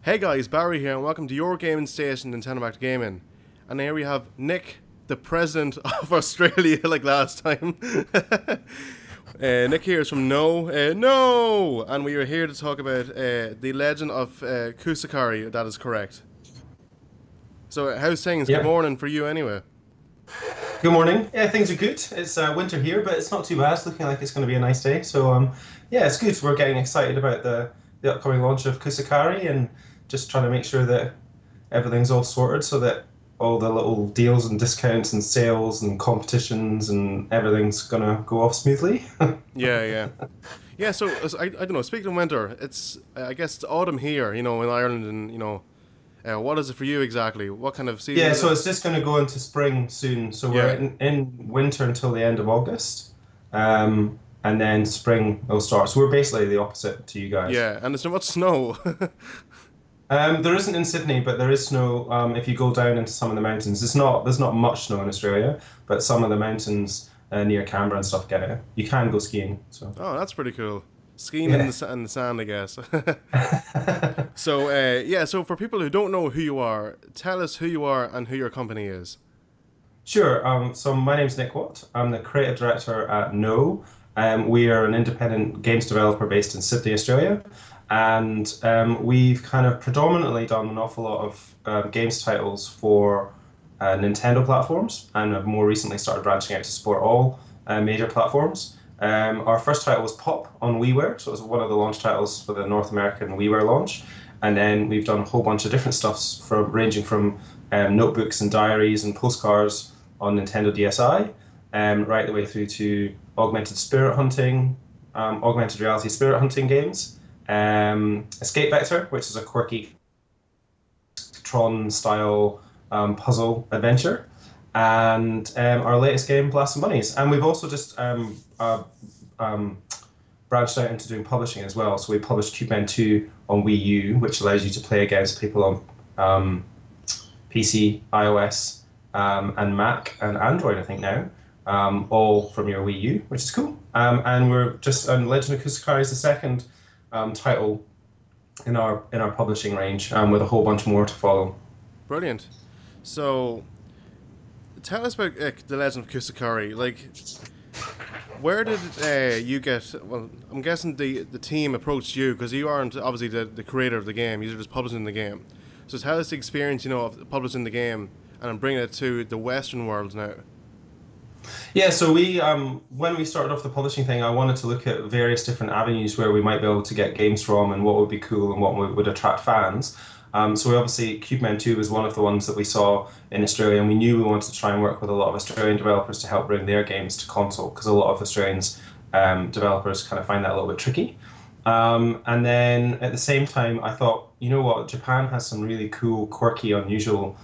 Hey guys, Barry here, and welcome to your gaming station, Nintendo Impact Gaming. And here we have Nick, the president of Australia, like last time. Nick here is from No! And we are here to talk about the Legend of Kusakari, that is correct. So, how's things? Good Yeah. morning for you anyway. Good morning. Yeah, things are good. It's winter here, but it's not too bad. It's looking like it's going to be a nice day. So, yeah, it's good. We're getting excited about the upcoming launch of Kusakari and just trying to make sure that everything's all sorted so that all the little deals and discounts and sales and competitions and everything's going to go off smoothly. Yeah. Yeah, so, I don't know, speaking of winter, I guess it's autumn here, in Ireland, and, what is it for you exactly? What kind of season Yeah, is so it? it's just going to go into spring soon. So we're Yeah. in winter until the end of August. And then spring will start. So we're basically the opposite to you guys. Yeah, and there's not much snow. There isn't in Sydney, but there is snow if you go down into some of the mountains. There's not much snow in Australia, but some of the mountains near Canberra and stuff get it. You can go skiing. So Oh, that's pretty cool. Skiing in yeah. the sand, I guess. So, so for people who don't know who you are, tell us who you are and who your company is. Sure. So my name's Nick Watt. I'm the creative director at No. We are an independent games developer based in Sydney, Australia, and we've kind of predominantly done an awful lot of games titles for Nintendo platforms, and have more recently started branching out to support all major platforms. Our first title was Pop on WiiWare, so it was one of the launch titles for the North American WiiWare launch. And then we've done a whole bunch of different stuffs ranging from notebooks and diaries and postcards on Nintendo DSi, right the way through to augmented reality spirit hunting games, Escape Vector, which is a quirky Tron style puzzle adventure, and our latest game, Blast and Bunnies. And we've also just branched out into doing publishing as well. So we published Cubemen 2 on Wii U, which allows you to play against people on PC, iOS, and Mac and Android, I think now, all from your Wii U, which is cool. And Legend of Kusakari is the second title in our publishing range, with a whole bunch more to follow. Brilliant. So, tell us about the Legend of Kusakari. Like, where did you get? Well, I'm guessing the team approached you because you aren't obviously the creator of the game. You're just publishing the game. So, tell us the experience, of publishing the game and bringing it to the Western world now. Yeah, so when we started off the publishing thing, I wanted to look at various different avenues where we might be able to get games from and what would be cool and what would attract fans. So we obviously, Cubemen 2 was one of the ones that we saw in Australia, and we knew we wanted to try and work with a lot of Australian developers to help bring their games to console, because a lot of Australians developers kind of find that a little bit tricky. And then at the same time, I thought, you know what, Japan has some really cool, quirky, unusual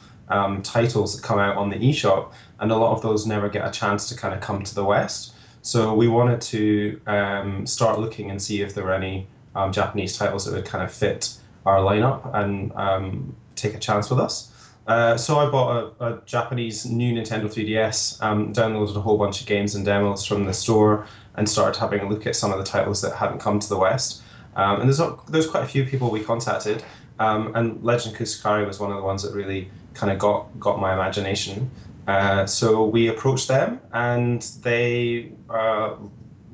titles that come out on the eShop, and a lot of those never get a chance to kind of come to the West. So we wanted to start looking and see if there were any Japanese titles that would kind of fit our lineup and take a chance with us. So I bought a Japanese new Nintendo 3DS, downloaded a whole bunch of games and demos from the store, and started having a look at some of the titles that hadn't come to the West. And there's quite a few people we contacted, and Legend of Kusakari was one of the ones that really kind of got my imagination. So we approached them, and they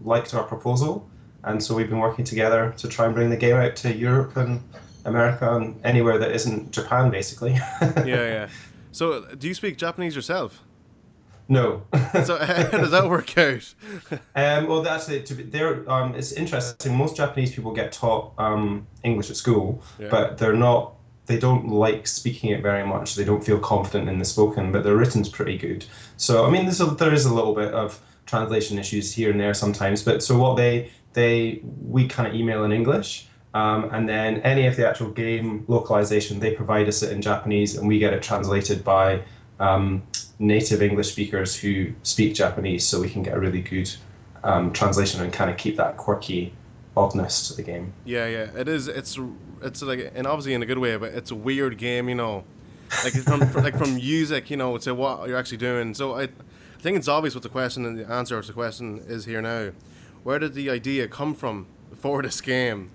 liked our proposal, and so we've been working together to try and bring the game out to Europe and America and anywhere that isn't Japan, basically. Yeah. So, do you speak Japanese yourself? No. So, how does that work out? Well, actually, it's interesting. Most Japanese people get taught English at school, Yeah. but they don't like speaking it very much. They don't feel confident in the spoken, but their written's pretty good. So, I mean, there is a little bit of translation issues here and there sometimes, but so what we kind of email in English. And then any of the actual game localization, they provide us it in Japanese, and we get it translated by native English speakers who speak Japanese, so we can get a really good translation and kind of keep that quirky oddness to the game. Yeah. It is. It's like, and obviously in a good way, but it's a weird game, Like from music, to what you're actually doing. So I think it's obvious what the question and the answer to the question is here now. Where did the idea come from for this game?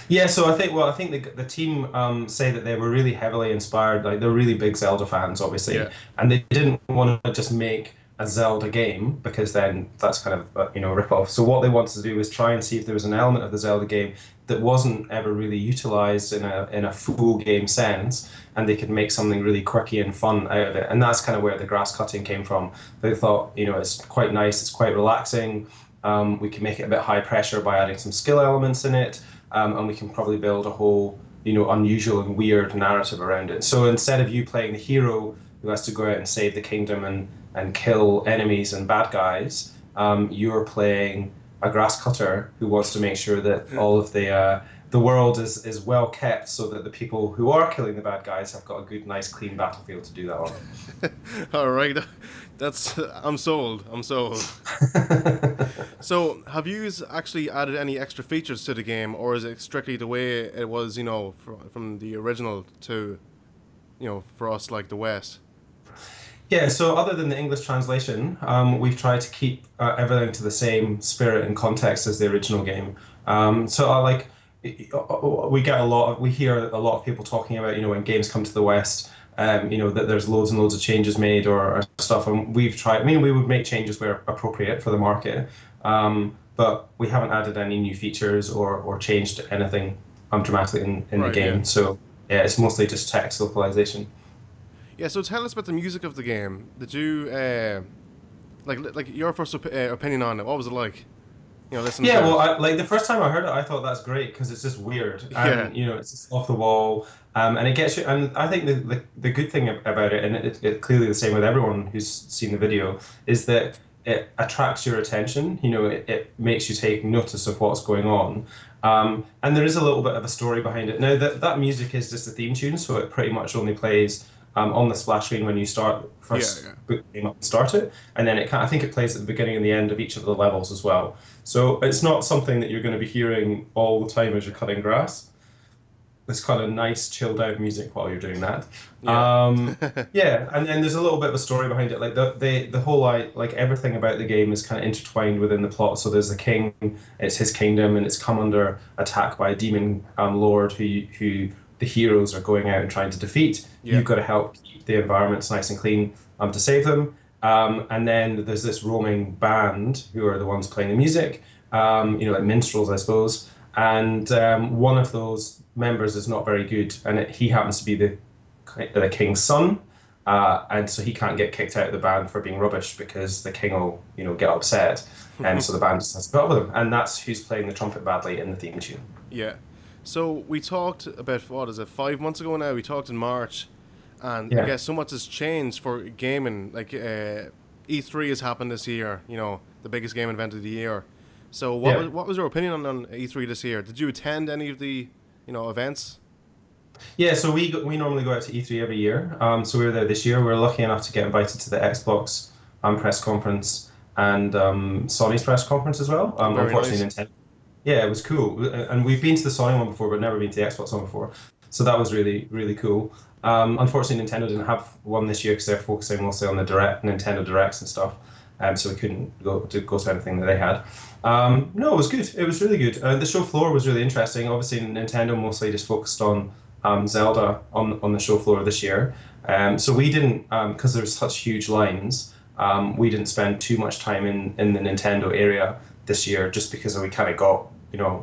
Yeah, so I think the team say that they were really heavily inspired. Like they're really big Zelda fans, obviously, Yeah. and they didn't want to just make a Zelda game because then that's kind of a rip-off. So what they wanted to do was try and see if there was an element of the Zelda game that wasn't ever really utilized in a full game sense, and they could make something really quirky and fun out of it. And that's kind of where the grass cutting came from. They thought, it's quite nice, it's quite relaxing. We can make it a bit high pressure by adding some skill elements in it. And we can probably build a whole, unusual and weird narrative around it. So instead of you playing the hero who has to go out and save the kingdom and kill enemies and bad guys, you're playing a grass cutter who wants to make sure that all of the world is well kept, so that the people who are killing the bad guys have got a good, nice, clean battlefield to do that on. All right, I'm sold. I'm sold. So, have you actually added any extra features to the game, or is it strictly the way it was, from the original to, for us like the West? Yeah, so other than the English translation, we've tried to keep everything to the same spirit and context as the original game. We hear a lot of people talking about, when games come to the West, that there's loads and loads of changes made or stuff, and we've tried. I mean, we would make changes where appropriate for the market, but we haven't added any new features or changed anything dramatically in the game. Yeah. So yeah, it's mostly just text localization. Yeah. So tell us about the music of the game. Did you like your first opinion on it? What was it like? Listening Yeah, to well, it. like the first time I heard it, I thought that's great because it's just weird Yeah. and it's just off the wall, and it gets you. And I think the good thing about it, and it clearly the same with everyone who's seen the video, is that it attracts your attention. It makes you take notice of what's going on, and there is a little bit of a story behind it. Now that music is just a theme tune, so it pretty much only plays on the splash screen when you first boot the game up and start it, and then I think it plays at the beginning and the end of each of the levels as well. So it's not something that you're going to be hearing all the time as you're cutting grass. It's kind of nice, chilled out music while you're doing that. Yeah. Yeah, and then there's a little bit of a story behind it. Like the whole like everything about the game is kind of intertwined within the plot. So there's the king, it's his kingdom, and it's come under attack by a demon lord who the heroes are going out and trying to defeat. Yeah. You've got to help keep the environments nice and clean to save them. And then there's this roaming band who are the ones playing the music, like minstrels, I suppose. And one of those members is not very good, and he happens to be the king's son, and so he can't get kicked out of the band for being rubbish because the king will, get upset, and so the band just has to put up with him, and that's who's playing the trumpet badly in the theme tune. Yeah. So we talked about, 5 months ago now? We talked in March, and Yeah. I guess so much has changed for gaming. Like E3 has happened this year, the biggest game event of the year. So what was your opinion on E3 this year? Did you attend any of the events? Yeah, so we normally go out to E3 every year. So we were there this year. We were lucky enough to get invited to the Xbox press conference and Sony's press conference as well. Very Unfortunately, nice. Nintendo. Yeah, it was cool. And we've been to the Sony one before, but never been to the Xbox one before. So that was really, really cool. Unfortunately, Nintendo didn't have one this year because they're focusing mostly on the Nintendo Directs and stuff. So we couldn't go to anything that they had. No, it was good. It was really good. The show floor was really interesting. Obviously, Nintendo mostly just focused on Zelda on the show floor this year. So we didn't, because there's such huge lines, we didn't spend too much time in the Nintendo area this year, just because we kind of got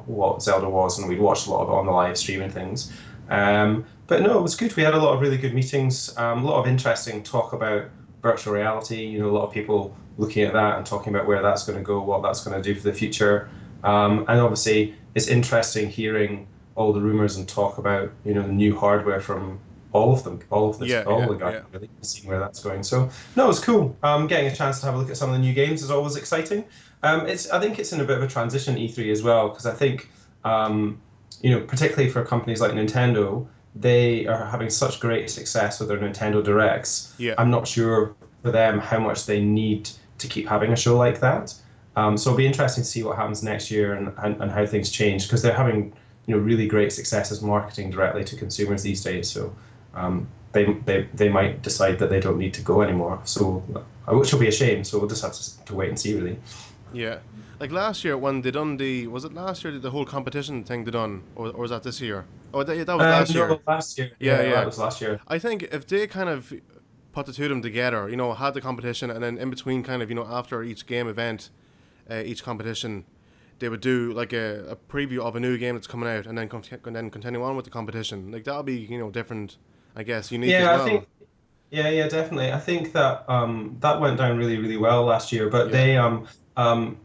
what Zelda was, and we'd watched a lot of it on the live stream and things. But no, it was good. We had a lot of really good meetings, a lot of interesting talk about virtual reality. A lot of people looking at that and talking about where that's going to go, what that's going to do for the future. And obviously, it's interesting hearing all the rumors and talk about the new hardware from all of them, all the guys, really, seeing where that's going. So no, it's cool. Getting a chance to have a look at some of the new games is always exciting. I think it's in a bit of a transition E3 as well, because I think particularly for companies like Nintendo, they are having such great success with their Nintendo Directs. Yeah. I'm not sure for them how much they need to keep having a show like that. So it'll be interesting to see what happens next year and how things change, because they're having really great successes marketing directly to consumers these days. So they might decide that they don't need to go anymore. So which will be a shame. So we'll just have to wait and see, really. Yeah. Like last year when they done was it last year the whole competition thing they done, or was that this year? Oh, that was last year. No, last year. Yeah, Yeah, that yeah. was last year. I think if they kind of put the two of them together, had the competition, and then in between, kind of, after each game event, each competition, they would do like a preview of a new game that's coming out, and then continue on with the competition. Like that'll be different, I guess, unique as Yeah, I well. think. Yeah, yeah, definitely. I think that that went down really, really well last year, but Yeah, um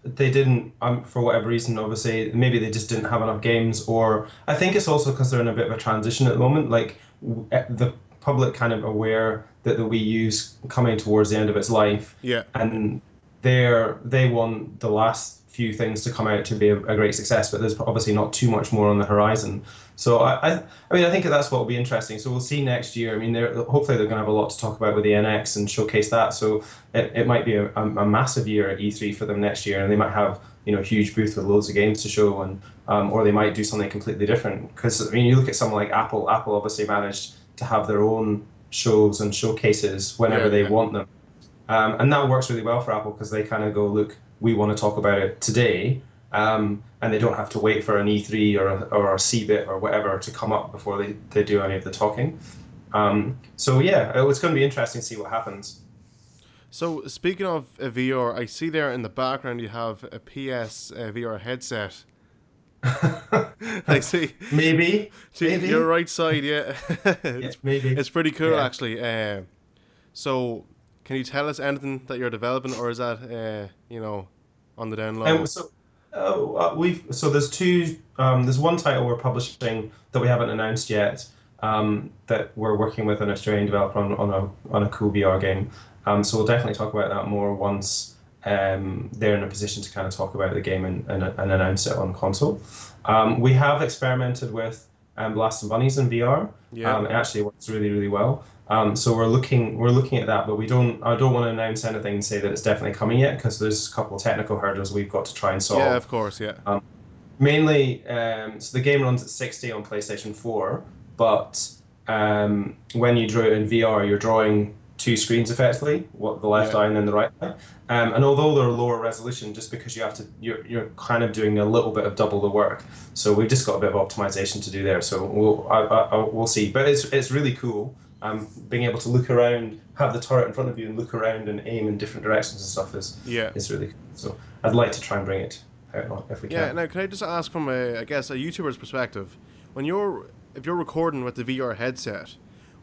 they didn't for whatever reason, obviously maybe they just didn't have enough games, or I think it's also because they're in a bit of a transition at the moment. Like the public kind of aware that the Wii U's coming towards the end of its life, yeah, and they want the last few things to come out to be a great success, but there's obviously not too much more on the horizon. So I mean, I think that's what will be interesting. So we'll see next year. I mean, hopefully they're going to have a lot to talk about with the NX and showcase that. So it might be a massive year at E3 for them next year, and they might have a huge booth with loads of games to show, and or they might do something completely different. Because I mean, you look at someone like Apple. Apple obviously managed to have their own shows and showcases whenever yeah, they yeah, want them. And that works really well for Apple because they kind of go, look, we want to talk about it today, and they don't have to wait for an E3 or a CeBIT or whatever to come up before they do any of the talking. So yeah, it's going to be interesting to see what happens. So speaking of VR, I see there in the background you have a PS VR headset. I see. Maybe, To your maybe, right side, yeah. yeah, it's maybe, it's pretty cool yeah. actually. So can you tell us anything that you're developing, or is that on the down low? So there's one title we're publishing that we haven't announced yet, that we're working with an Australian developer on a cool VR game. So we'll definitely talk about that more once they're in a position to kind of talk about the game and announce it on console. We have experimented with Blast and Bunnies in VR. Yeah. It actually works really, really well. So we're looking at that, but I don't want to announce anything and say that it's definitely coming yet because there's a couple of technical hurdles we've got to try and Yeah, solve. of course, yeah. Mainly, so the game runs at 60 on PlayStation 4, but when you draw it in VR, you're drawing two screens effectively, what the left Yeah. eye and then the right eye. And although they're lower resolution, just because you're kind of doing a little bit of double the work. So we've just got a bit of optimization to do there. So we'll see. But it's really cool. Being able to look around, have the turret in front of you, and look around and aim in different directions and stuff Yeah. is really cool. So I'd like to try and bring it out if we Yeah, can. now can I just ask from I guess a YouTuber's perspective, if you're recording with the VR headset,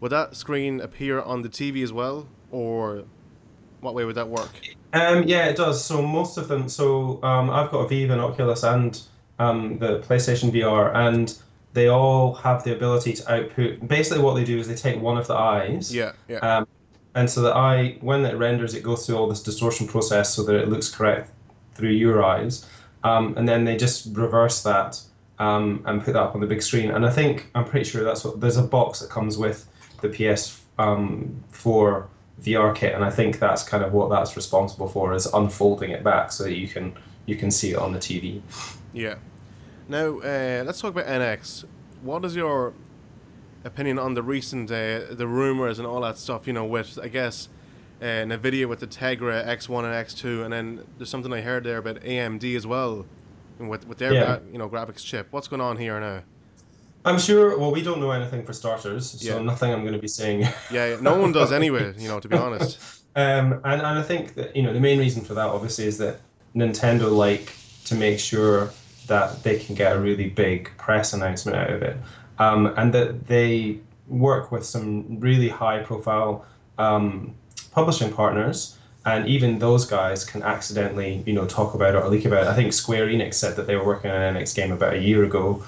would that screen appear on the TV as well, or what way would that work? Yeah, it does. So most of them. So I've got a Vive and Oculus and the PlayStation VR, and they all have the ability to output. Basically, what they do is they take one of the eyes, Yeah, yeah, and so the eye, when it renders, it goes through all this distortion process so that it looks correct through your eyes, and then they just reverse that and put that up on the big screen. And I'm pretty sure that's what there's a box that comes with the PS4 VR kit, and I think that's kind of what that's responsible for, is unfolding it back so that you can see it on the TV. yeah. Now, let's talk about NX. What is your opinion on the recent the rumors and all that stuff? With I guess Nvidia with the Tegra X1 and X2, and then there's something I heard there about AMD as well, with their Yeah. graphics chip. What's going on here now? I'm sure. Well, we don't know anything for starters, so Yeah, nothing I'm going to be saying. yeah, yeah. No one does anyway. To be honest. And I think that the main reason for that obviously is that Nintendo like to make sure that they can get a really big press announcement out of it, and that they work with some really high-profile publishing partners, and even those guys can accidentally talk about it or leak about it. I think Square Enix said that they were working on an NX game about a year ago.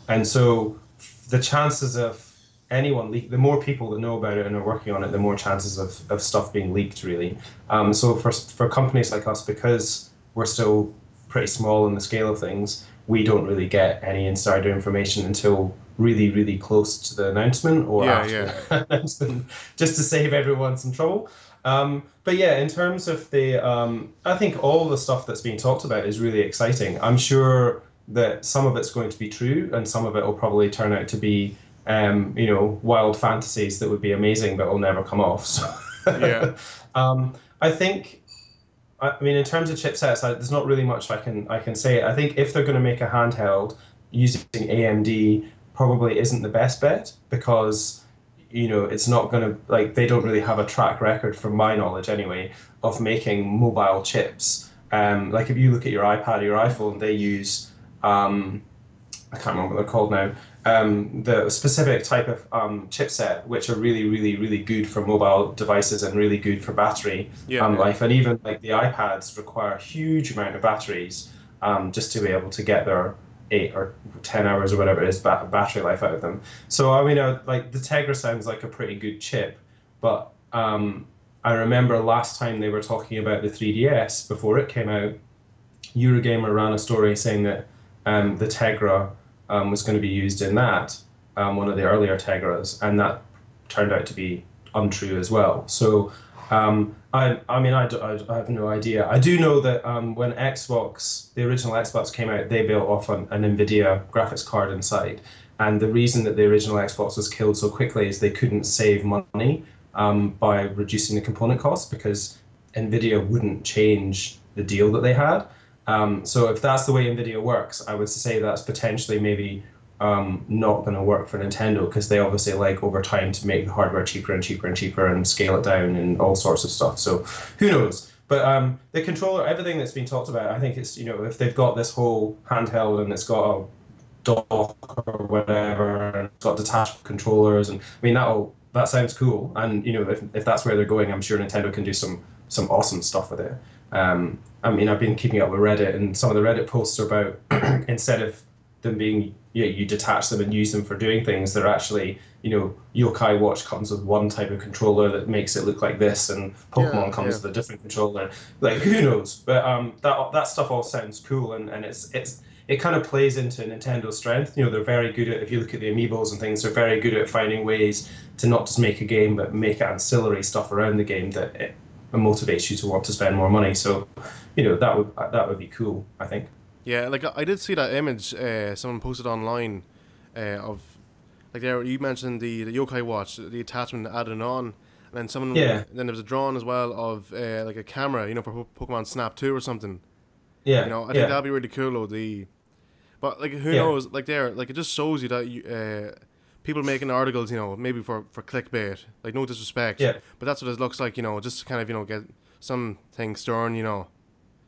And so the chances of anyone leak, the more people that know about it and are working on it, the more chances of stuff being leaked, really. So for companies like us, because we're still pretty small in the scale of things, we don't really get any insider information until really, really close to the announcement or Yeah, after yeah, the announcement, just to save everyone some trouble. But yeah, in terms of I think all the stuff that's being talked about is really exciting. I'm sure that some of it's going to be true, and some of it will probably turn out to be, wild fantasies that would be amazing, but will never come off. So, yeah, I think I mean, in terms of chipsets, there's not really much I can say. I think if they're going to make a handheld using AMD, probably isn't the best bet because it's not going to like they don't really have a track record, from my knowledge anyway, of making mobile chips. Like if you look at your iPad or your iPhone, they use I can't remember what they're called now. The specific type of chipset, which are really, really, really good for mobile devices and really good for battery Yeah, yeah. life. And even like the iPads require a huge amount of batteries just to be able to get their 8 or 10 hours or whatever it is battery life out of them. So I mean, like the Tegra sounds like a pretty good chip, but I remember last time they were talking about the 3DS before it came out. Eurogamer ran a story saying that the Tegra was going to be used in that, one of the earlier Tegras, and that turned out to be untrue as well. So I mean, I have no idea. I do know that when the original Xbox came out, they built off an NVIDIA graphics card inside. And the reason that the original Xbox was killed so quickly is they couldn't save money by reducing the component costs because NVIDIA wouldn't change the deal that they had. So if that's the way NVIDIA works, I would say that's potentially maybe not going to work for Nintendo because they obviously like over time to make the hardware cheaper and cheaper and cheaper and scale it down and all sorts of stuff. So who knows? But the controller, everything that's been talked about, I think it's, if they've got this whole handheld and it's got a dock or whatever and it's got detachable controllers, and I mean that sounds cool. And if that's where they're going, I'm sure Nintendo can do some awesome stuff with it. I mean, I've been keeping up with Reddit, and some of the Reddit posts are about instead of them being, you detach them and use them for doing things, they're actually, Yokai Watch comes with one type of controller that makes it look like this, and Pokemon comes with a different controller. Like, who knows? But that stuff all sounds cool, and it kind of plays into Nintendo's strength. They're very good at, if you look at the Amiibos and things, they're very good at finding ways to not just make a game, but make ancillary stuff around the game that it motivates you to want to spend more money. So, that would be cool, I think. Yeah, like I did see that image someone posted online of like there you mentioned the Yokai Watch, the attachment added on, and then then there was a drawing as well of like a camera, for Pokemon Snap 2 or something. Yeah, I think that'd be really cool though. But like who knows? Like it just shows you that people making articles, maybe for clickbait. Like no disrespect, but that's what it looks like. Just to kind of get something stirring.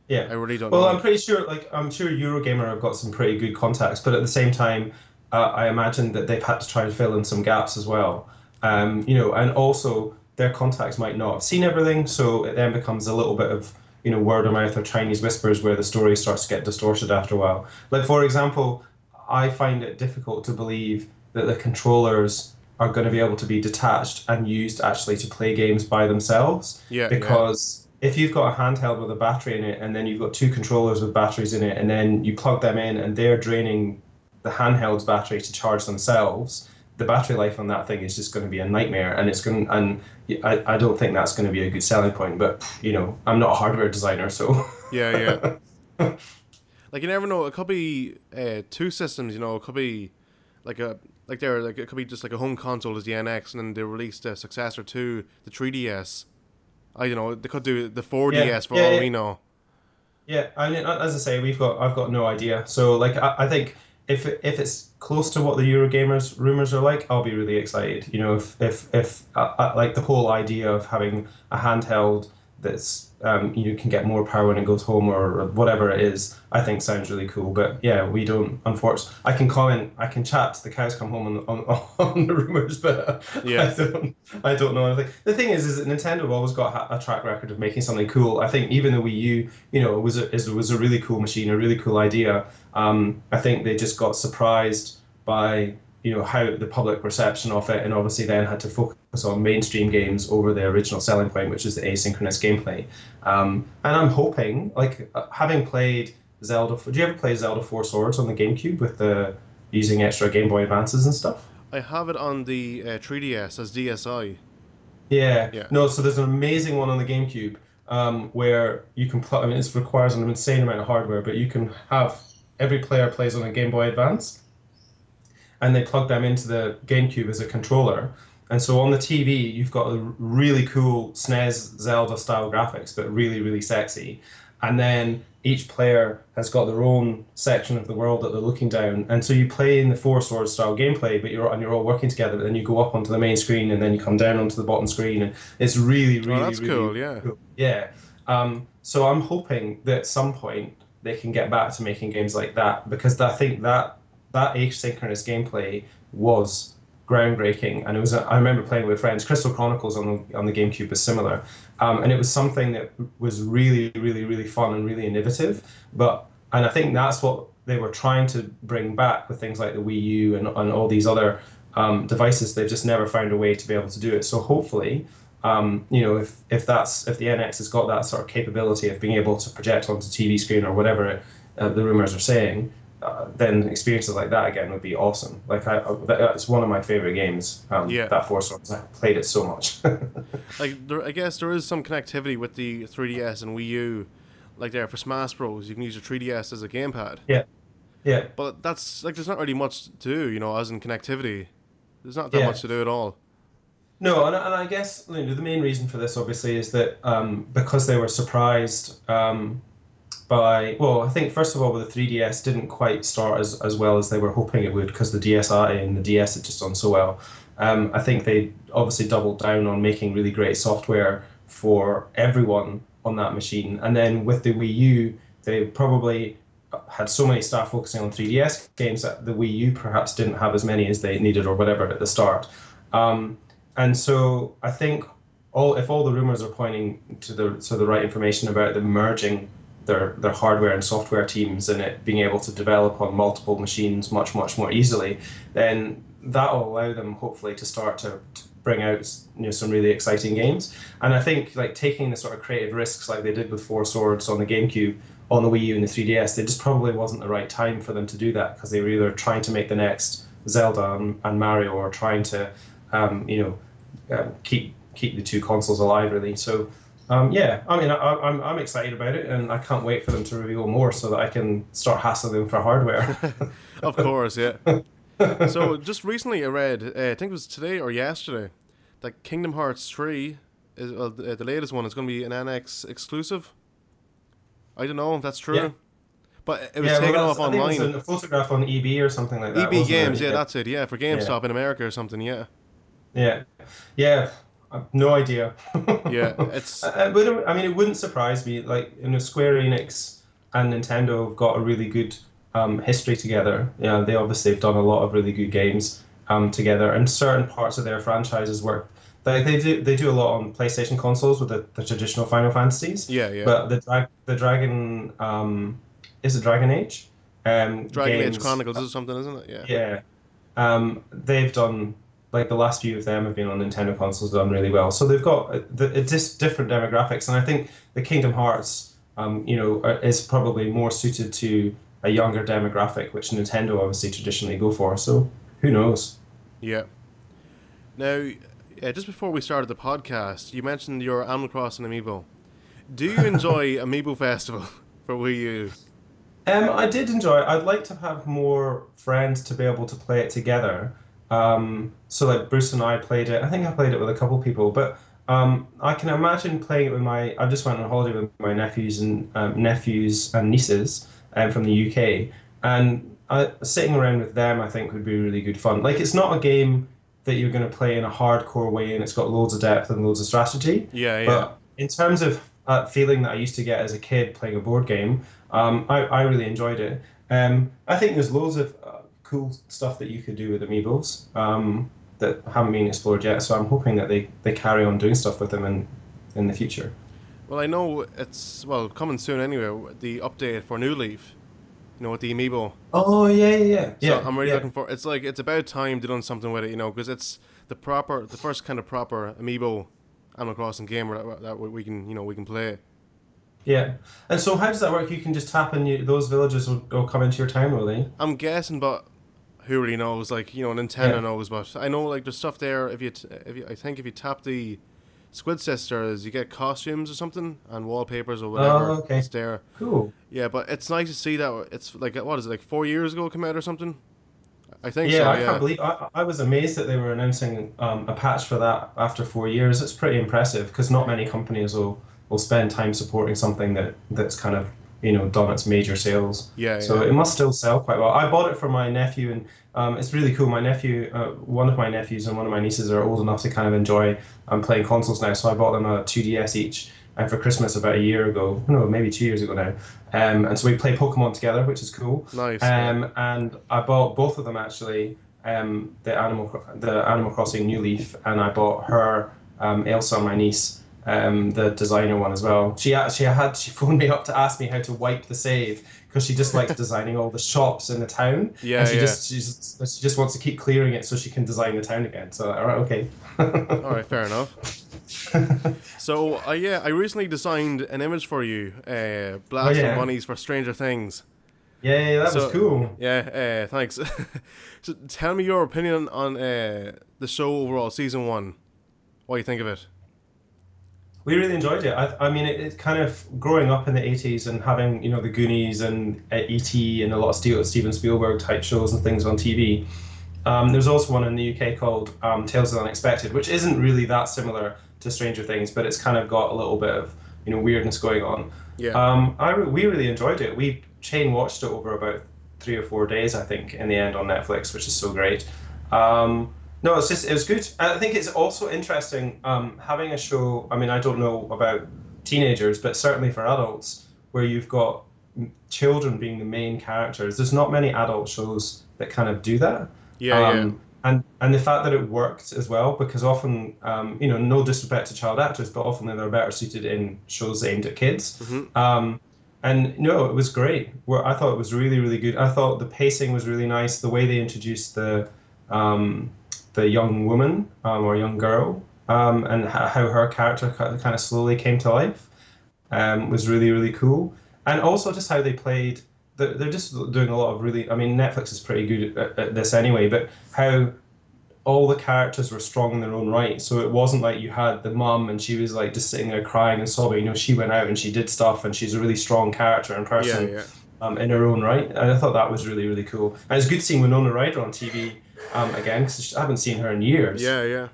Yeah, I really don't well, know. I'm pretty sure, I'm sure Eurogamer have got some pretty good contacts, but at the same time, I imagine that they've had to try and fill in some gaps as well. And also their contacts might not have seen everything, so it then becomes a little bit of, word of mouth or Chinese whispers where the story starts to get distorted after a while. Like, for example, I find it difficult to believe that the controllers are going to be able to be detached and used actually to play games by themselves. Because if you've got a handheld with a battery in it, and then you've got two controllers with batteries in it, and then you plug them in and they're draining the handheld's battery to charge themselves, the battery life on that thing is just going to be a nightmare. And I don't think that's going to be a good selling point. But I'm not a hardware designer, so yeah. Like you never know. It could be two systems. It could be it could be just like a home console as the NX, and then they released a successor to the 3DS. They could do the 4DS for all we know. Yeah, I mean, as I say, I've got no idea. So like, I think if it's close to what the Eurogamers rumors are like, I'll be really excited. If like the whole idea of having a handheld that's can get more power when it goes home or whatever it is, I think sounds really cool. But yeah, we don't. Unfortunately, I can chat till the cows come home on the rumors, but I don't know anything. The thing is that Nintendo have always got a track record of making something cool. I think even the Wii U, it was a really cool machine, a really cool idea. I think they just got surprised by how the public reception of it, and obviously then had to focus on mainstream games over the original selling point, which is the asynchronous gameplay. And I'm hoping, like, having played Zelda, do you ever play Zelda Four Swords on the GameCube with using extra Game Boy Advances and stuff? I have it on the 3DS as DSi. Yeah. Yeah. No, so there's an amazing one on the GameCube where you can plug. I mean, it requires an insane amount of hardware, but you can have every player plays on a Game Boy Advance, and they plug them into the GameCube as a controller, And so on the TV, you've got a really cool SNES Zelda style graphics, but really, really sexy. And then each player has got their own section of the world that they're looking down. And so you play in the Four Swords style gameplay, but you're all working together. But then you go up onto the main screen, and then you come down onto the bottom screen, and it's really, really, Oh, that's really cool. Yeah. cool. Yeah. So I'm hoping that at some point they can get back to making games like that, because I think that asynchronous gameplay was groundbreaking, and I remember playing with friends. Crystal Chronicles on the GameCube was similar, and it was something that was really, really, really fun and really innovative. And I think that's what they were trying to bring back with things like the Wii U and all these other devices. They've just never found a way to be able to do it. So hopefully, if the NX has got that sort of capability of being able to project onto TV screen or whatever the rumors are saying, then experiences like that again would be awesome. Like it's one of my favorite games. That Four Swords. I played it so much. I guess there is some connectivity with the 3DS and Wii U, like there for Smash Bros. You can use your 3DS as a gamepad. Yeah, yeah. But that's like there's not really much to do, as in connectivity. There's not that much to do at all. No, and I guess the main reason for this obviously is that because they were surprised. I think first of all, the 3DS didn't quite start as well as they were hoping it would, because the DSi and the DS had just done so well. I think they obviously doubled down on making really great software for everyone on that machine. And then with the Wii U, they probably had so many staff focusing on 3DS games that the Wii U perhaps didn't have as many as they needed or whatever at the start. And so I think if all the rumors are pointing to the right information about them merging their hardware and software teams and it being able to develop on multiple machines much, much more easily, then that will allow them hopefully to start to bring out some really exciting games. And I think like taking the sort of creative risks like they did with Four Swords on the GameCube, on the Wii U and the 3DS, it just probably wasn't the right time for them to do that, because they were either trying to make the next Zelda and Mario, or trying to keep the two consoles alive, really. So I'm excited about it, and I can't wait for them to reveal more so that I can start hassling them for hardware. Of course, yeah. So just recently I read, I think it was today or yesterday, that Kingdom Hearts 3 is the latest one is going to be an NX exclusive. I don't know if that's true. Yeah. But it was taken off online. I think it was a photograph on EB or something like that. EB Games, that's it. Yeah, for GameStop in America or something. Yeah. Yeah. I've no idea. Yeah, it's. It wouldn't surprise me. Like, Square Enix and Nintendo have got a really good history together. Yeah, they obviously have done a lot of really good games together, and certain parts of their franchises work. Like they do a lot on PlayStation consoles with the traditional Final Fantasies. Yeah. But the Dragon is it Dragon Age? Dragon Age Chronicles is something, isn't it? Yeah. They've done. Like the last few of them have been on Nintendo consoles, done really well. So they've got just different demographics, and I think the Kingdom Hearts, is probably more suited to a younger demographic, which Nintendo obviously traditionally go for. So who knows? Yeah. Now, just before we started the podcast, you mentioned your Animal Crossing Amiibo. Do you enjoy Amiibo Festival for Wii U? I did enjoy it. I'd like to have more friends to be able to play it together. So like Bruce and I played it. I think I played it with a couple of people, but I can imagine playing it with I just went on holiday with my nephews and nieces from the UK, and sitting around with them I think would be really good fun. Like, it's not a game that you're going to play in a hardcore way, and it's got loads of depth and loads of strategy. Yeah. But in terms of that feeling that I used to get as a kid playing a board game, I really enjoyed it. I think there's loads of cool stuff that you could do with Amiibos that haven't been explored yet, so I'm hoping that they carry on doing stuff with them in the future. Well, I know it's coming soon anyway, the update for New Leaf, with the Amiibo. Oh yeah. So I'm really looking for. It's like it's about time to do something with it, because it's the first kind of proper Amiibo Animal Crossing game that we can play. Yeah, and so how does that work? You can just tap in, those villages will come into your town, will they? I'm guessing, but who really knows? Like, Nintendo knows, but I know like there's stuff there. If you tap the Squid Sisters, you get costumes or something and wallpapers or whatever. Oh, okay. It's there. Cool. Yeah, but it's nice to see that it's like, what is it, like 4 years ago it came out or something? I think Yeah, so. I can't Yeah. believe I was amazed that they were announcing a patch for that after 4 years. It's pretty impressive because not many companies will spend time supporting something that's kind of done its major sales. Yeah. So Yeah. it must still sell quite well. I bought it for my nephew, and it's really cool. My nephew, one of my nephews and one of my nieces are old enough to kind of enjoy playing consoles now. So I bought them a 2DS each. And for Christmas about a year ago, no, maybe 2 years ago now, and so we play Pokemon together, which is cool. Nice. Yeah. And I bought both of them actually, the Animal Crossing New Leaf, and I bought her Elsa, my niece, the designer one as well. She phoned me up to ask me how to wipe the save because she just likes designing all the shops in the town, and Yeah. Yeah. she just wants to keep clearing it so she can design the town again. So all right, okay. All right. Fair enough. So, yeah, I recently designed an image for you, Oh blasting yeah, bunnies for Stranger Things. yeah, that was So, cool. yeah, thanks. So, tell me your opinion on the show overall, season one. What do you think of it? We really enjoyed it. I mean, it kind of growing up in the 80s and having, the Goonies and E.T. and a lot of Steven Spielberg type shows and things on TV. There's also one in the UK called Tales of the Unexpected, which isn't really that similar to Stranger Things, but it's kind of got a little bit of, weirdness going on. Yeah, We really enjoyed it. We chain watched it over about 3 or 4 days, I think, in the end on Netflix, which is so great. No, it was good. I think it's also interesting having a show. I mean, I don't know about teenagers, but certainly for adults, where you've got children being the main characters. There's not many adult shows that kind of do that. yeah, yeah, And the fact that it worked as well, because often, no disrespect to child actors, but often they're better suited in shows aimed at kids. hmm And no, it was great. I thought it was really, really good. I thought the pacing was really nice. The way they introduced the young woman or young girl and how her character kind of slowly came to life was really, really cool. And also just how they played. They're just doing a lot of really. I mean, Netflix is pretty good at this anyway, but how all the characters were strong in their own right. So it wasn't like you had the mum and she was like just sitting there crying and sobbing. She went out and she did stuff and she's a really strong character and yeah, person yeah, in her own right. And I thought that was really, really cool. And it's good seeing Winona Ryder on TV again because I haven't seen her in years. yeah, yeah.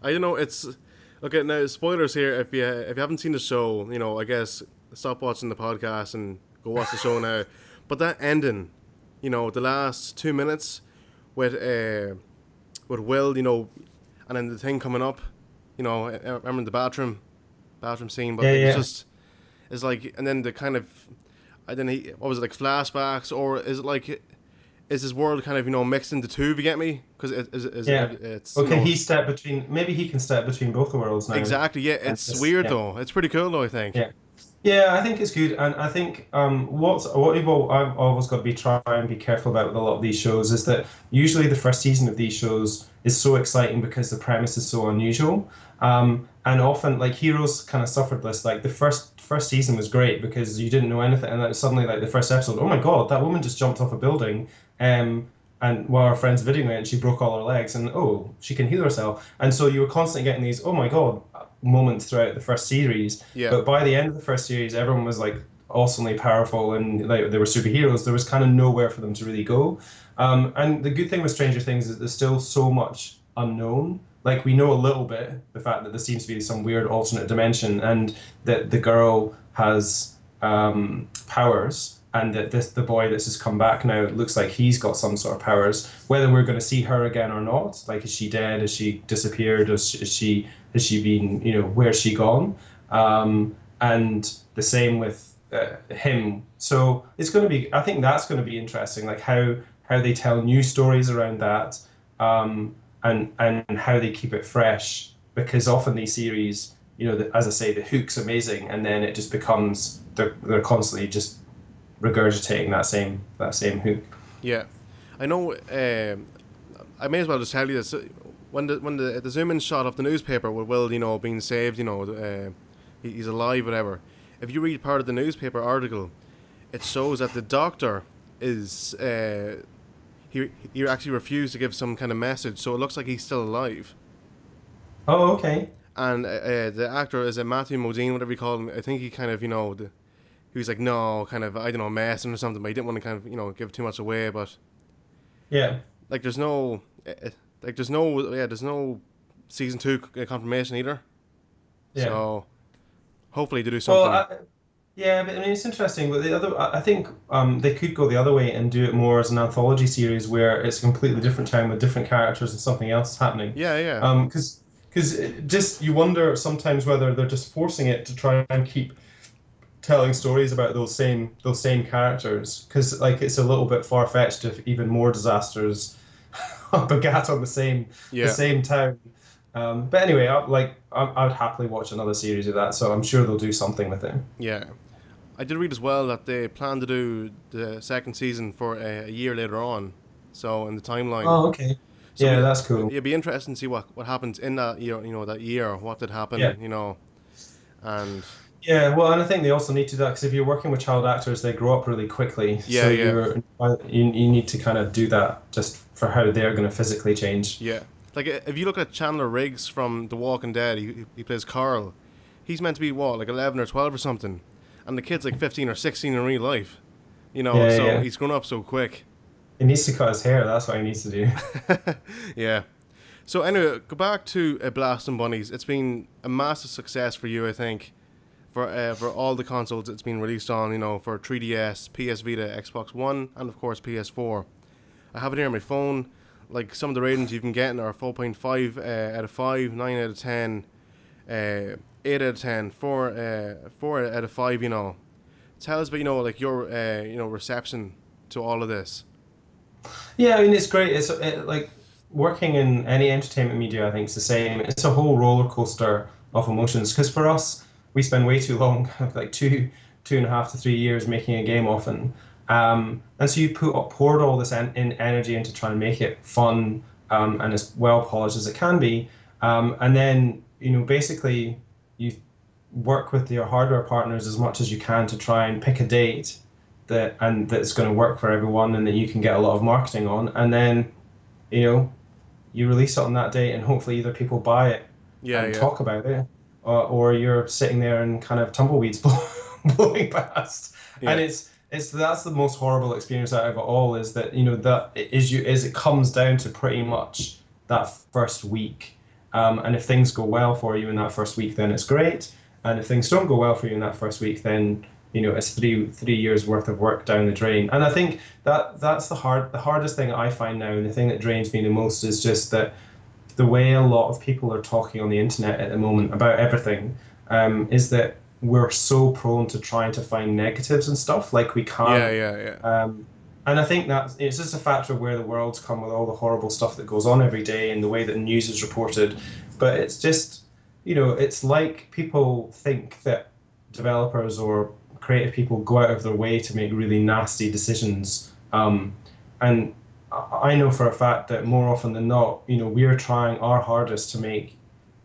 I don't know. It's okay. Now, spoilers here. If you haven't seen the show, I guess stop watching the podcast and go watch the show now. But that ending, the last 2 minutes with Will, and then the thing coming up, I remember the bathroom scene, but Yeah, like, yeah. it's like, and then the kind of, I don't know, what was it, like flashbacks, or is it like, is this world kind of, mixed into two, if you get me? Because Yeah. it's, Okay, maybe he can step between both the worlds now. exactly, yeah, And it's weird yeah. though. It's pretty cool though, I think. Yeah. Yeah, I think it's good, and I think I've always got to try and be careful about with a lot of these shows is that usually the first season of these shows is so exciting because the premise is so unusual, and often like Heroes kind of suffered this. Like the first season was great because you didn't know anything, and then suddenly like the first episode, oh my god, that woman just jumped off a building, and while our friend's videoing it, and she broke all her legs, and oh, she can heal herself, and so you were constantly getting these, oh my god, moments throughout the first series. Yeah. But by the end of the first series, everyone was like awesomely powerful and like they were superheroes. There was kind of nowhere for them to really go. And the good thing with Stranger Things is there's still so much unknown. Like we know a little bit, the fact that there seems to be some weird alternate dimension and that the girl has powers and that the boy that's just come back now, it looks like he's got some sort of powers. Whether we're going to see her again or not, like is she dead? Has she disappeared? Has she been? Where's she gone? And the same with him. So it's going to be. I think that's going to be interesting. Like how they tell new stories around that, and how they keep it fresh. Because often these series, as I say, the hook's amazing, and then it just becomes they're constantly just regurgitating that same hook. Yeah, I know. I may as well just tell you this. When the zoom in shot of the newspaper with Will, being saved, he's alive, whatever. If you read part of the newspaper article, it shows that the doctor is he actually refused to give some kind of message, so it looks like he's still alive. Oh, okay. And the actor is Matthew Modine, whatever you call him. I think he kind of he was like, no, kind of, I don't know, messing or something, but he didn't want to kind of give too much away, but Yeah. Like there's no, there's no season 2 confirmation either. Yeah. So hopefully they do Well, something. yeah, but I mean, it's interesting. But the other, I think they could go the other way and do it more as an anthology series where it's a completely different time with different characters and something else is happening. Yeah, yeah, Because just you wonder sometimes whether they're just forcing it to try and keep telling stories about those same characters. Because like it's a little bit far fetched if even more disasters begat on the yeah, same town. But anyway, I would happily watch another series of that. So I'm sure they'll do something with it. yeah. I did read as well that they plan to do the second season for a year later on. So in the timeline. Oh, okay. So Yeah, that's cool. it'd be interesting to see what happens in that year. That year, what did Yeah. happen. And Yeah, well, and I think they also need to do that because if you're working with child actors, they grow up really quickly. yeah, So yeah, you need to kind of do that just for how they're going to physically change. yeah. Like if you look at Chandler Riggs from The Walking Dead, he plays Carl. He's meant to be what, like 11 or 12 or something, and the kid's like 15 or 16 in real life. Yeah, So yeah. he's grown up so quick. He needs to cut his hair. That's what he needs to do. Yeah. So anyway, go back to Blast and Bunnies. It's been a massive success for you, I think, for all the consoles it's been released on. For 3DS, PS Vita, Xbox One, and of course PS4. I have it here on my phone. Like some of the ratings you've been getting are 4.5 out of 5, 9 out of 10, 8 out of 10, 4 out of 5. Tell us about like your reception to all of this. Yeah, I mean it's great. Like working in any entertainment media. I think it's the same. It's a whole roller coaster of emotions. Because for us, we spend way too long, like 2.5 to 3 years making a game often. And so you poured all this in energy into trying to make it fun and as well polished as it can be. And then basically you work with your hardware partners as much as you can to try and pick a date that's going to work for everyone and that you can get a lot of marketing on. And then you know, you release it on that date, and hopefully either people buy it Yeah, and yeah, talk about it, or you're sitting there and kind of tumbleweeds blowing past. And yeah, that's the most horrible experience out of it all is that that is it comes down to pretty much that first week. And if things go well for you in that first week, then it's great. And if things don't go well for you in that first week, then it's three years worth of work down the drain. And I think that's the hardest thing I find now, and the thing that drains me the most is just that the way a lot of people are talking on the internet at the moment about everything, is that we're so prone to trying to find negatives and stuff like we yeah, can't. yeah, yeah, And I think that it's just a factor of where the world's come with all the horrible stuff that goes on every day and the way that news is reported. But it's just, it's like people think that developers or creative people go out of their way to make really nasty decisions. And I know for a fact that more often than not, we're trying our hardest to make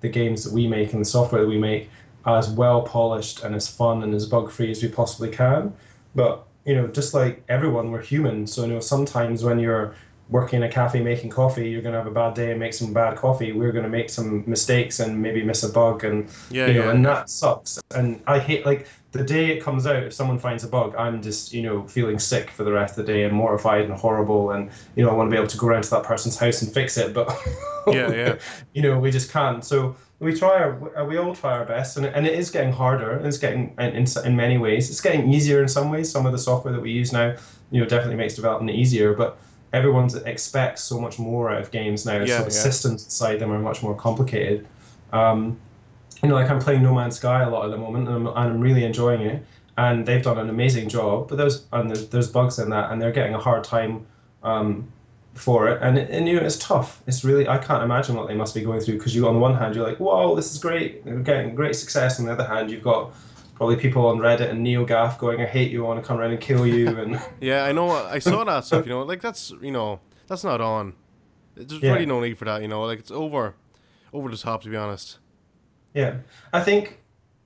the games that we make and the software that we make as well polished and as fun and as bug free as we possibly can. But just like everyone, we're human. So sometimes when you're working in a cafe making coffee, you're going to have a bad day and make some bad coffee. We're going to make some mistakes and maybe miss a bug, and yeah, yeah, and yeah. that sucks. And I hate, like, the day it comes out, if someone finds a bug, I'm just feeling sick for the rest of the day and mortified and horrible, and I want to be able to go around to that person's house and fix it, but Yeah, yeah, we just can't. So we all try our best, and it is getting harder, and it's getting in many ways it's getting easier in some ways. Some of the software that we use now definitely makes development easier, but everyone expects so much more out of games now, so yeah, the yeah, systems inside them are much more complicated. Like I'm playing No Man's Sky a lot at the moment, and I'm really enjoying it, and they've done an amazing job, but there's bugs in that, and they're getting a hard time for it, and it's tough. It's really, I can't imagine what they must be going through, because on the one hand you're like, whoa, this is great, they're getting great success, on the other hand you've got probably people on Reddit and NeoGAF going, I hate you, I want to come around and kill you, and yeah. I know. I saw that stuff. Like that's not on. There's really yeah. no need for that. Like it's over the top, to be honest. Yeah, I think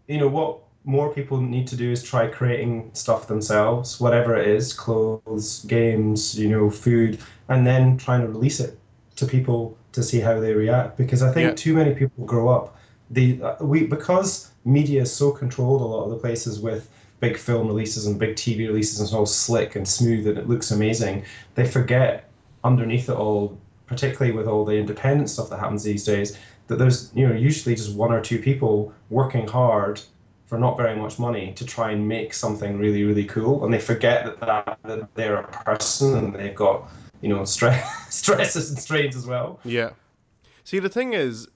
what more people need to do is try creating stuff themselves, whatever it is, clothes, games, food, and then trying to release it to people to see how they react. Because I Yeah, think too many people grow up, because media is so controlled a lot of the places with big film releases and big TV releases, and it's all slick and smooth and it looks amazing. They forget underneath it all, particularly with all the independent stuff that happens these days, that there's usually just one or two people working hard for not very much money to try and make something really, really cool, and they forget that they're a person and they've got stresses and strains as well. Yeah. See, the thing is,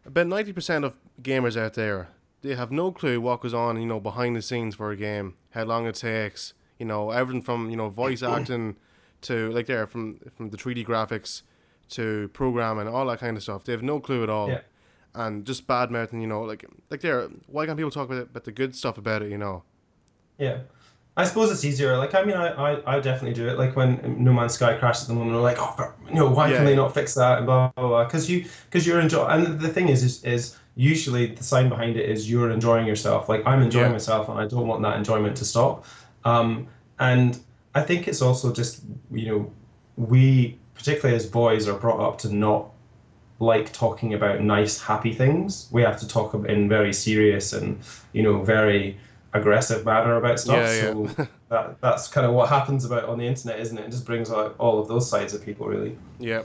about 90% of gamers out there, they have no clue what goes on, behind the scenes for a game, how long it takes, everything from, voice acting to, like, from the 3D graphics to programming, all that kind of stuff. They have no clue at all. Yeah. And just bad mouthing, why can't people talk about the good stuff about it, Yeah. I suppose it's easier. Like, I mean, I definitely do it. Like when No Man's Sky crashes at the moment, we're like, oh, why can they not fix that? And blah, blah, blah. Because you're enjoying. And the thing is usually the sign behind it is you're enjoying yourself. Like, I'm enjoying myself, and I don't want that enjoyment to stop. And I think it's also just, we, particularly as boys, are brought up to not like talking about nice, happy things. We have to talk in very serious and, very aggressive manner about stuff. So that's kind of what happens on the internet, isn't it? It just brings out all of those sides of people, really. Yeah.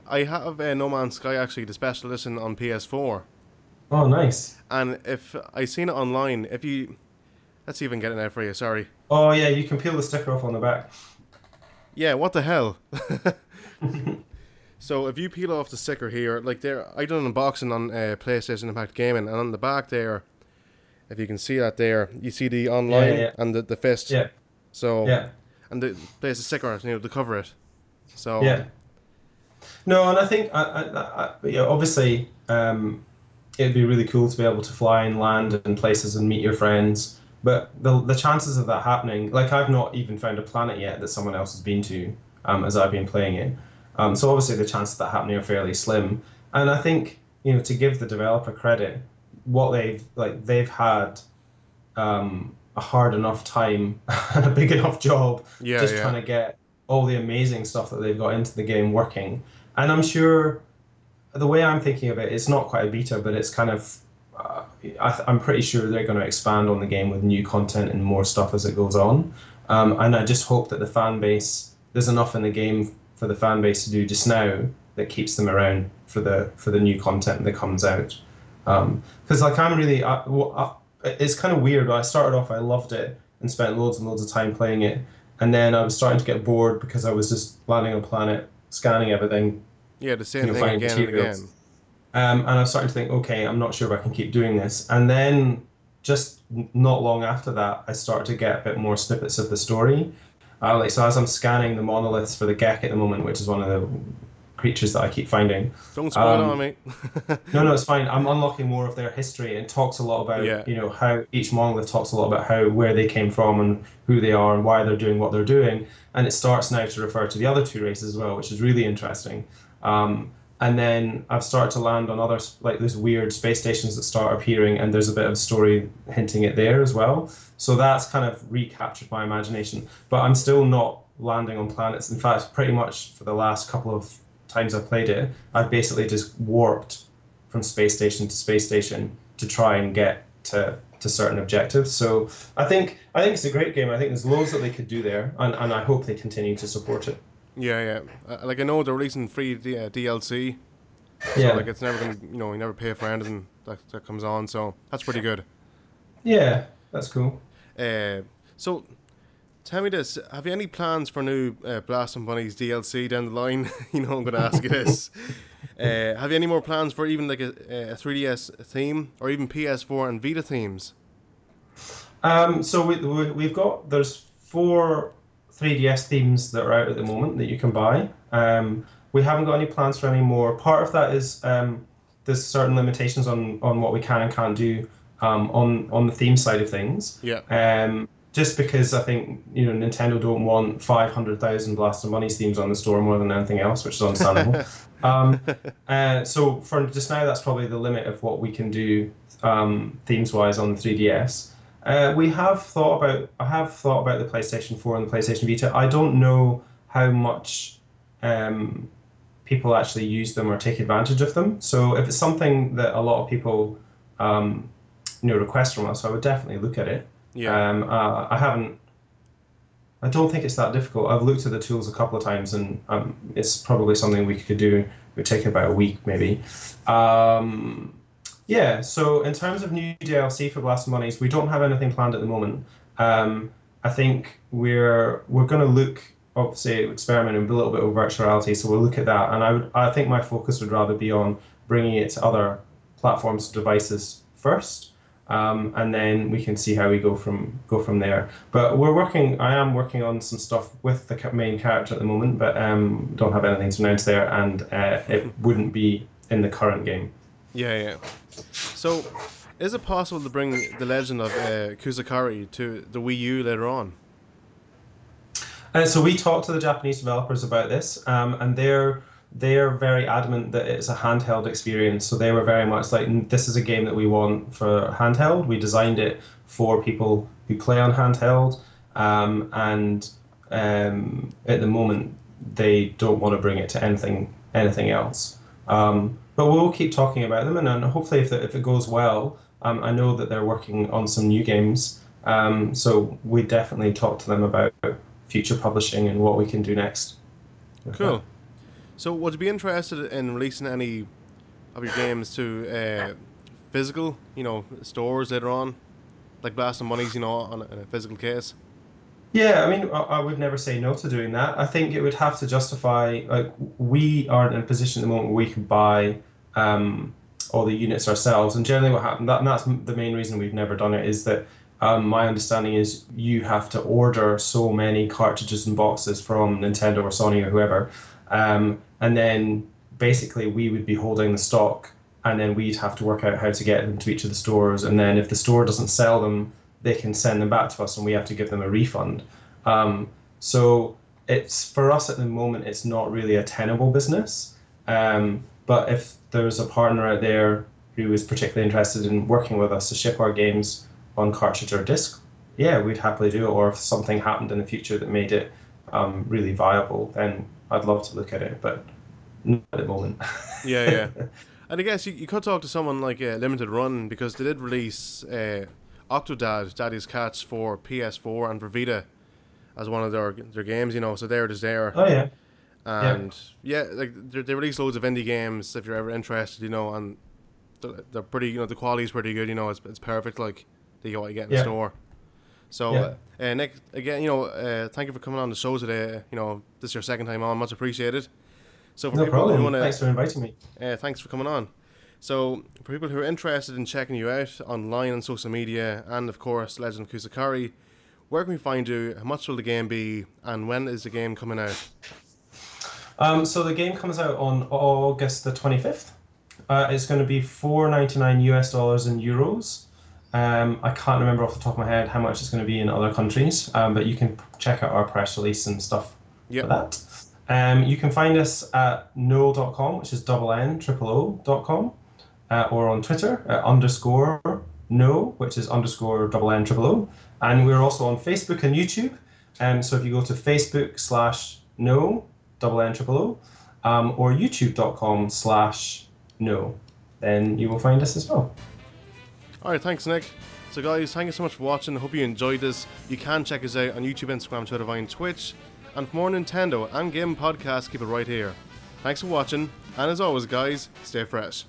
I have No Man's Sky, actually, the special edition on PS4. Oh, nice. And if I seen it online, let's see if I can get it now for you, sorry. Oh, yeah, you can peel the sticker off on the back. Yeah, what the hell? So if you peel off the sticker here, I done an unboxing on PlayStation Impact Gaming, and on the back there, if you can see that there, you see the online and the fist. Yeah. So and there's a sticker on it, to cover it. So no, and I think obviously it'd be really cool to be able to fly and land in places and meet your friends. But the chances of that happening, like, I've not even found a planet yet that someone else has been to, as I've been playing it. So obviously the chances of that happening are fairly slim. And I think, to give the developer credit, what they've had a hard enough time and a big enough job trying to get all the amazing stuff that they've got into the game working. And I'm sure the way I'm thinking of it, it's not quite a beta, but it's kind of, I'm pretty sure they're going to expand on the game with new content and more stuff as it goes on. And I just hope that the fan base, there's enough in the game for the fan base to do just now that keeps them around for the new content that comes out. Because I'm really, it's kind of weird. I started off, I loved it and spent loads and loads of time playing it, and then I was starting to get bored because I was just landing on a planet, scanning everything. Yeah, the same thing again and again. And I was starting to think, okay, I'm not sure if I can keep doing this. And then just not long after that, I started to get a bit more snippets of the story. So as I'm scanning the monoliths for the Gek at the moment, which is one of the creatures that I keep finding. Don't spoil it on me. No, it's fine. I'm unlocking more of their history, and talks a lot about how each monolith talks a lot about where they came from and who they are and why they're doing what they're doing. And it starts now to refer to the other two races as well, which is really interesting. And then I've started to land on other, like, these weird space stations that start appearing, and there's a bit of story hinting at there as well. So that's kind of recaptured my imagination. But I'm still not landing on planets. In fact, pretty much for the last couple of times I've played it, I've basically just warped from space station to space station to try and get to certain objectives. So I think it's a great game. I think there's loads that they could do there, and I hope they continue to support it. Yeah. I know they're releasing free DLC. So, it's never going to, you never pay for anything that comes on. So that's pretty good. Yeah, that's cool. So tell me this: have you any plans for new Blast and Bunnies DLC down the line? I'm going to ask you this. Have you any more plans for even like a 3DS theme, or even PS4 and Vita themes? So there's 4 3DS themes that are out at the moment that you can buy. We haven't got any plans for any more. Part of that is there's certain limitations on what we can and can't do on the theme side of things. Yeah. Just because I think Nintendo don't want 500,000 Blast and Bunnies themes on the store more than anything else, which is understandable. So for just now, that's probably the limit of what we can do themes wise on the 3DS. I have thought about the PlayStation 4 and the PlayStation Vita. I don't know how much people actually use them or take advantage of them. So if it's something that a lot of people request from us, I would definitely look at it. Yeah. I I don't think it's that difficult. I've looked at the tools a couple of times, and it's probably something we could do. It would take about a week, maybe. Yeah, so in terms of new DLC for Blast and Bunnies, we don't have anything planned at the moment. I think we're going to look, obviously, experiment a little bit with virtual reality, so we'll look at that. And I think my focus would rather be on bringing it to other platforms, devices first, and then we can see how we go from there. But I am working on some stuff with the main character at the moment, but don't have anything to announce there, and it wouldn't be in the current game. Yeah. So, is it possible to bring the Legend of Kusakari to the Wii U later on? So we talked to the Japanese developers about this, and they're very adamant that it's a handheld experience. So they were very much like, this is a game that we want for handheld. We designed it for people who play on handheld, and at the moment they don't want to bring it to anything else. But we'll keep talking about them, and then hopefully if it goes well, I know that they're working on some new games, so we definitely talk to them about future publishing and what we can do next. Cool. So would you be interested in releasing any of your games to physical, stores later on? Like Blast and Bunnies, in a physical case? Yeah, I mean, I would never say no to doing that. I think it would have to justify, like, we aren't in a position at the moment where we can buy all the units ourselves. And generally what happened, that's the main reason we've never done it, is that my understanding is you have to order so many cartridges and boxes from Nintendo or Sony or whoever. And then basically we would be holding the stock, and then we'd have to work out how to get them to each of the stores. And then if the store doesn't sell them, they can send them back to us, and we have to give them a refund. So it's, for us at the moment, it's not really a tenable business. But if there's a partner out there who is particularly interested in working with us to ship our games on cartridge or disc, yeah, we'd happily do it. Or if something happened in the future that made it really viable, then I'd love to look at it, but not at the moment. Yeah. And I guess you could talk to someone like Limited Run, because they did release Octodad, Daddy's Cats, for PS4 and for Vita as one of their games, so there it is there. Oh, yeah. And like they release loads of indie games if you're ever interested, and they're pretty, the quality's pretty good, it's perfect, like what you get in the store. So Nick, again, thank you for coming on the show today. This is your second time on, much appreciated. So for no people problem. Who wanna, thanks for inviting me. Thanks for coming on. So for people who are interested in checking you out online on social media, and of course Legend of Kusakari, where can we find you? How much will the game be, and when is the game coming out? So the game comes out on August the 25th. It's going to be $4.99 US in euros. I can't remember off the top of my head how much it's going to be in other countries, but you can check out our press release and stuff for that. You can find us at no.com, which is NNOO.com, or on Twitter at _no, which is _NNOO. And we're also on Facebook and YouTube. So if you go to Facebook/no NNOO, or youtube.com/no, then you will find us as well. Alright, thanks Nick. So guys, thank you so much for watching. I hope you enjoyed this. You can check us out on YouTube, Instagram, Twitter, Vine, Twitch. And for more Nintendo and gaming podcasts, keep it right here. Thanks for watching, and as always guys, stay fresh.